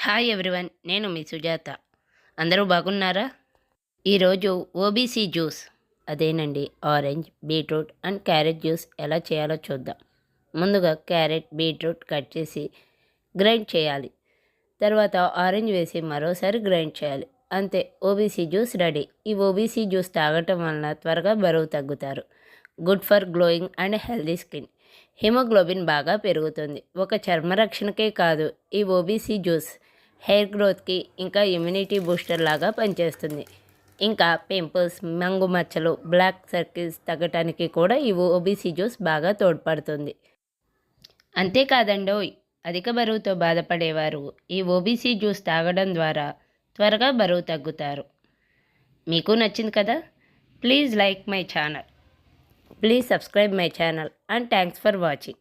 Hi everyone, నేను మీ సుజాత. అందరూ బాగున్నారా? ఈరోజు ఓబీసీ జ్యూస్, అదేనండి orange, beetroot and carrot juice ఎలా చేయాలో చూద్దాం. ముందుగా క్యారెట్, బీట్రూట్ కట్ చేసి గ్రైండ్ చేయాలి. తర్వాత ఆరెంజ్ వేసి మరోసారి గ్రైండ్ చేయాలి. అంతే, ఓబీసీ జ్యూస్ రెడీ. ఈ ఓబీసీ జ్యూస్ తాగటం వలన త్వరగా బరువు తగ్గుతారు. Good for glowing and healthy skin. Haemoglobin బాగా పెరుగుతుంది. ఒక చర్మ రక్షణకే కాదు, ఈ ఓబీసీ జ్యూస్ హెయిర్ గ్రోత్కి ఇంకా ఇమ్యూనిటీ బూస్టర్ లాగా పనిచేస్తుంది. ఇంకా పింపుల్స్, మంగు మచ్చలు, బ్లాక్ సర్కిల్స్ తగ్గటానికి కూడా ఈ ఓబీసీ జ్యూస్ బాగా తోడ్పడుతుంది. అంతేకాదండోయ్, అధిక బరువుతో బాధపడేవారు ఈ ఓబీసీ జ్యూస్ తాగడం ద్వారా త్వరగా బరువు తగ్గుతారు. మీకు నచ్చింది కదా? Please like my channel, please subscribe my channel and thanks for watching.